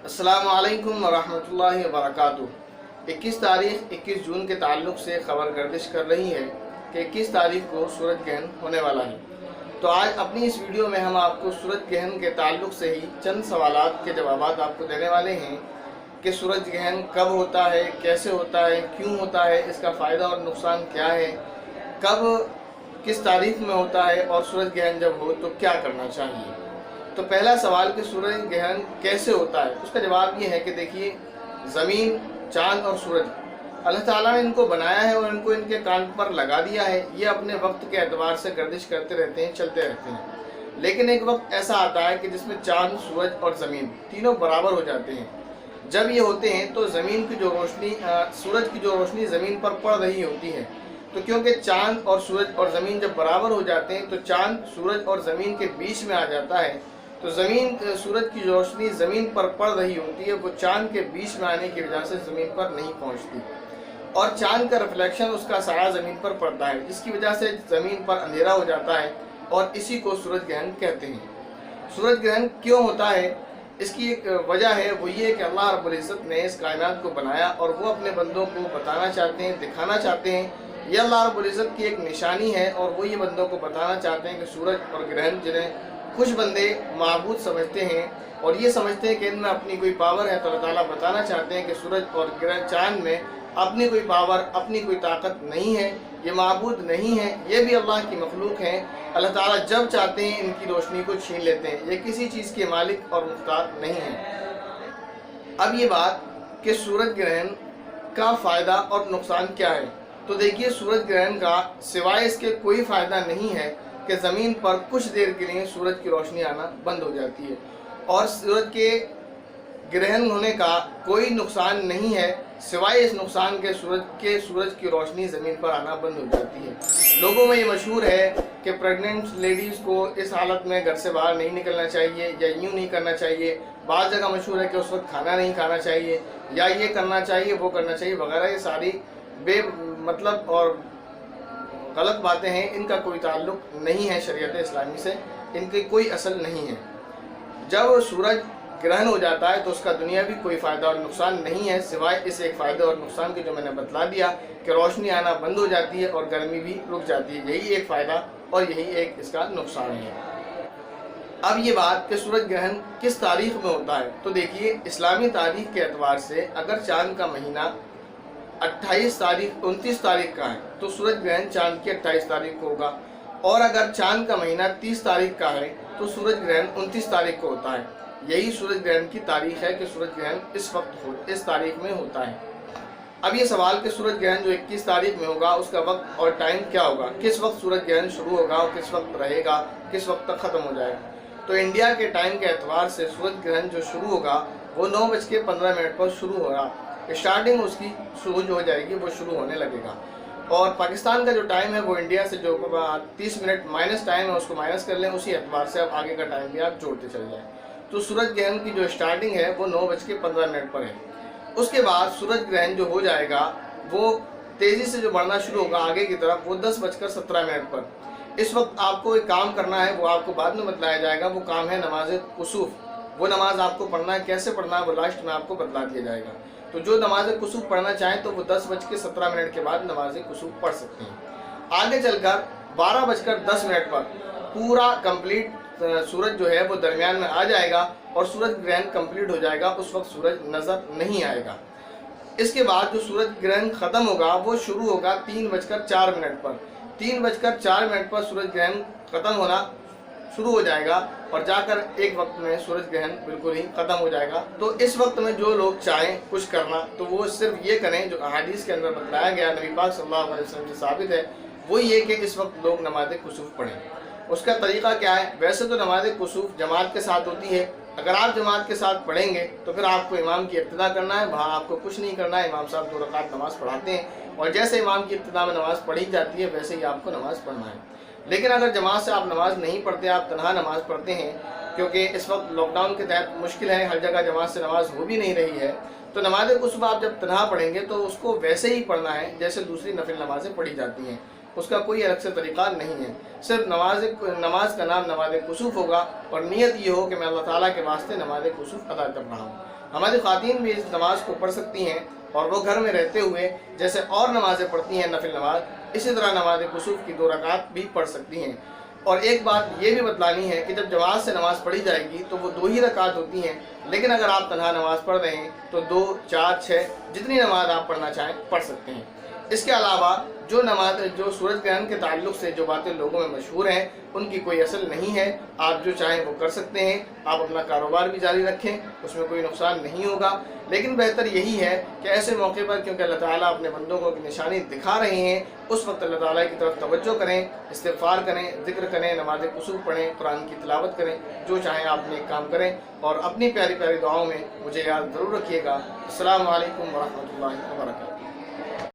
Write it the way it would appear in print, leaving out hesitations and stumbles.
अस्सलामु अलैकुम वरहमतुल्लाहि वबरकातुहू। 21 तारीख 21 जून के ताल्लुक़ से ख़बर गर्दिश कर रही है कि 21 तारीख को सूरज ग्रहण होने वाला है। तो आज अपनी इस वीडियो में हम आपको सूरज ग्रहण के ताल्लुक़ से ही चंद सवालात के जवाबात आपको देने वाले हैं कि सूरज ग्रहण कब होता है, कैसे होता है, क्यों होता है, इसका फ़ायदा और नुकसान क्या है, कब किस तारीख में होता है और सूरज ग्रहण जब हो तो क्या करना चाहिए। तो पहला सवाल कि सूरज ग्रहण कैसे होता है, उसका जवाब ये है कि देखिए, ज़मीन, चाँद और सूरज अल्लाह ताला ने इनको बनाया है और इनको इनके कान पर लगा दिया है। ये अपने वक्त के एतबार से गर्दिश करते रहते हैं, चलते रहते हैं। लेकिन एक वक्त ऐसा आता है कि जिसमें चाँद, सूरज और ज़मीन तीनों बराबर हो जाते हैं। जब ये होते हैं तो ज़मीन की जो रोशनी, सूरज की जो रोशनी ज़मीन पर पड़ रही होती है, तो क्योंकि चाँद और सूरज और ज़मीन जब बराबर हो जाते हैं तो चाँद सूरज और ज़मीन के बीच में आ जाता है। तो सूरज की रोशनी ज़मीन पर पड़ रही होती है, वो चाँद के बीच में आने की वजह से ज़मीन पर नहीं पहुंचती और चाँद का रिफ्लेक्शन, उसका साया ज़मीन पर पड़ता है, जिसकी वजह से ज़मीन पर अंधेरा हो जाता है और इसी को सूरज ग्रहण कहते हैं। सूरज ग्रहण क्यों होता है, इसकी एक वजह है, वो ये कि अल्लाह रब्बुल इज़्ज़त ने इस कायनात को बनाया और वो अपने बंदों को बताना चाहते हैं, दिखाना चाहते हैं। यह अल्लाह रब्बुल इज़्ज़त की एक निशानी है और वो ये बंदों को बताना चाहते हैं कि सूरज और ग्रहण, जिन्हें कुछ बंदे माबूद समझते हैं और ये समझते हैं कि इनमें अपनी कोई पावर है, तो अल्लाह ताला बताना चाहते हैं कि सूरज और ग्रहण, चाँद में अपनी कोई पावर, अपनी कोई ताकत नहीं है, ये माबूद नहीं है, ये भी अल्लाह की मखलूक हैं। अल्लाह ताला जब चाहते हैं इनकी रोशनी को छीन लेते हैं, ये किसी चीज़ के मालिक और मुख्तार नहीं हैं। अब ये बात कि सूरज ग्रहण का फ़ायदा और नुकसान क्या है, तो देखिए, सूरज ग्रहण का सिवाय इसके कोई फ़ायदा नहीं है कि ज़मीन पर कुछ देर के लिए सूरज की रोशनी आना बंद हो जाती है और सूरज के ग्रहण होने का कोई नुकसान नहीं है सिवाय इस नुकसान के सूरज की रोशनी ज़मीन पर आना बंद हो जाती है। लोगों में ये मशहूर है कि प्रेग्नेंट लेडीज़ को इस हालत में घर से बाहर नहीं निकलना चाहिए या यूँ नहीं करना चाहिए। बाज़ जगह मशहूर है कि उस वक्त खाना नहीं खाना चाहिए या ये करना चाहिए, वो करना चाहिए वगैरह। ये सारी मतलब और गलत बातें हैं, इनका कोई ताल्लुक़ नहीं है शरीयत इस्लामी से, इनकी कोई असल नहीं है। जब सूरज ग्रहण हो जाता है तो उसका दुनियावी कोई फ़ायदा और नुकसान नहीं है सिवाय इस एक फ़ायदे और नुकसान के जो मैंने बतला दिया कि रोशनी आना बंद हो जाती है और गर्मी भी रुक जाती है। यही एक फ़ायदा और यही एक इसका नुकसान है। अब ये बात कि सूरज ग्रहण किस तारीख में होता है, तो देखिए, इस्लामी तारीख के एतबार से अगर चाँद का महीना 29 तारीख का है तो सूरज ग्रहण चाँद की 28 तारीख को होगा, और अगर चाँद का महीना 30 तारीख का है तो सूरज ग्रहण 29 तारीख को होता है। यही सूरज ग्रहण की तारीख है कि सूरज ग्रहण इस तारीख में होता है। अब ये सवाल कि सूरज ग्रहण जो 21 तारीख में होगा उसका वक्त और टाइम क्या होगा, किस वक्त सूरज ग्रहण शुरू होगा और किस वक्त रहेगा, किस वक्त तक ख़त्म हो जाएगा। तो इंडिया के टाइम के एतबार से सूरज ग्रहण जो शुरू होगा वो 9:15 पर शुरू होगा, स्टार्टिंग उसकी शुरू हो जाएगी, वो शुरू होने लगेगा। और पाकिस्तान का जो टाइम है वो इंडिया से जो 30 मिनट माइनस टाइम है उसको माइनस कर लें, उसी एतबार से अब आगे का टाइम भी आप जोड़ते चले जाएँ। तो सूरज ग्रहण की जो स्टार्टिंग है वो 9:15 पर है। उसके बाद सूरज ग्रहण जो हो जाएगा वो तेज़ी से जो बढ़ना शुरू होगा आगे की तरफ, वो 10:17 पर। इस वक्त आपको एक काम करना है, वो आपको बाद में बतलाया जाएगा। वो काम है नमाज कुसूफ। वो नमाज आपको पढ़ना है, कैसे पढ़ना है वो लास्ट में आपको बतला दिया जाएगा। तो जो नमाज कुसूफ पढ़ना चाहें तो वो 10:17 के बाद नमाज कुसूफ पढ़ सकते हैं। आगे चलकर 12:10 पर पूरा कंप्लीट सूरज जो है वो दरमियान में आ जाएगा और सूरज ग्रहण कंप्लीट हो जाएगा। उस वक्त सूरज नज़र नहीं आएगा। इसके बाद जो सूरज ग्रहण ख़त्म होगा वो शुरू होगा 3:04 पर। 3:04 पर सूरज ग्रहण ख़त्म होना शुरू हो जाएगा और जाकर एक वक्त में सूरज ग्रहण बिल्कुल ही ख़त्म हो जाएगा। तो इस वक्त में जो लोग चाहें कुछ करना तो वो सिर्फ ये करें जो अहादीस के अंदर बताया गया, नबी पाक सल्लल्लाहु अलैहि वसल्लम से साबित है, वो ये कि इस वक्त लोग नमाज कुसूफ पढ़ें। उसका तरीक़ा क्या है, वैसे तो नमाज कुसूफ जमात के साथ होती है। अगर आप जमात के साथ पढ़ेंगे तो फिर आपको इमाम की इब्तिदा करना है, वहाँ आपको कुछ नहीं करना है। इमाम साहब 2 रकात नमाज़ पढ़ाते हैं और जैसे इमाम की इब्तिदा में नमाज़ पढ़ी जाती है वैसे ही आपको नमाज़ पढ़ना है। लेकिन अगर जमात से आप नमाज़ नहीं पढ़ते, आप तनहा नमाज़ पढ़ते हैं, क्योंकि इस वक्त लॉकडाउन के तहत मुश्किल है, हर जगह जमात से नमाज़ हो भी नहीं रही है, तो नमाज कुसूफ आप जब तनहा पढ़ेंगे तो उसको वैसे ही पढ़ना है जैसे दूसरी नफिल नमाज़ें पढ़ी जाती हैं। اس کا کوئی الگ سے طریقہ نہیں ہے۔ صرف نماز کا نام نماز کسوف ہوگا اور نیت یہ ہو کہ میں اللہ تعالیٰ کے واسطے نماز کسوف ادا کر رہا ہوں۔ ہماری خواتین بھی اس نماز کو پڑھ سکتی ہیں اور وہ گھر میں رہتے ہوئے جیسے اور نمازیں پڑھتی ہیں نفل نماز، اسی طرح نماز کسوف کی 2 رکعت بھی پڑھ سکتی ہیں۔ اور ایک بات یہ بھی بتلانی ہے کہ جب جماعت سے نماز پڑھی جائے گی تو وہ 2 ہی رکعت ہوتی ہیں، لیکن اگر آپ تنہا نماز پڑھ رہے ہیں تو 2، 4، 6 جتنی نماز آپ پڑھنا چاہیں پڑھ سکتے ہیں۔ اس کے علاوہ جو سورج گرہن کے تعلق سے جو باتیں لوگوں میں مشہور ہیں ان کی کوئی اصل نہیں ہے۔ آپ جو چاہیں وہ کر سکتے ہیں، آپ اپنا کاروبار بھی جاری رکھیں، اس میں کوئی نقصان نہیں ہوگا، لیکن بہتر یہی ہے کہ ایسے موقع پر کیونکہ اللہ تعالیٰ اپنے بندوں کو نشانی دکھا رہے ہیں، اس وقت اللہ تعالیٰ کی طرف توجہ کریں، استغفار کریں، ذکر کریں، نماز کسوف پڑھیں، قرآن کی تلاوت کریں، جو چاہیں آپ نیک کام کریں اور اپنی پیاری پیاری دعاؤں میں مجھے یاد ضرور رکھیے گا۔ السلام علیکم ورحمۃ اللہ وبرکاتہ۔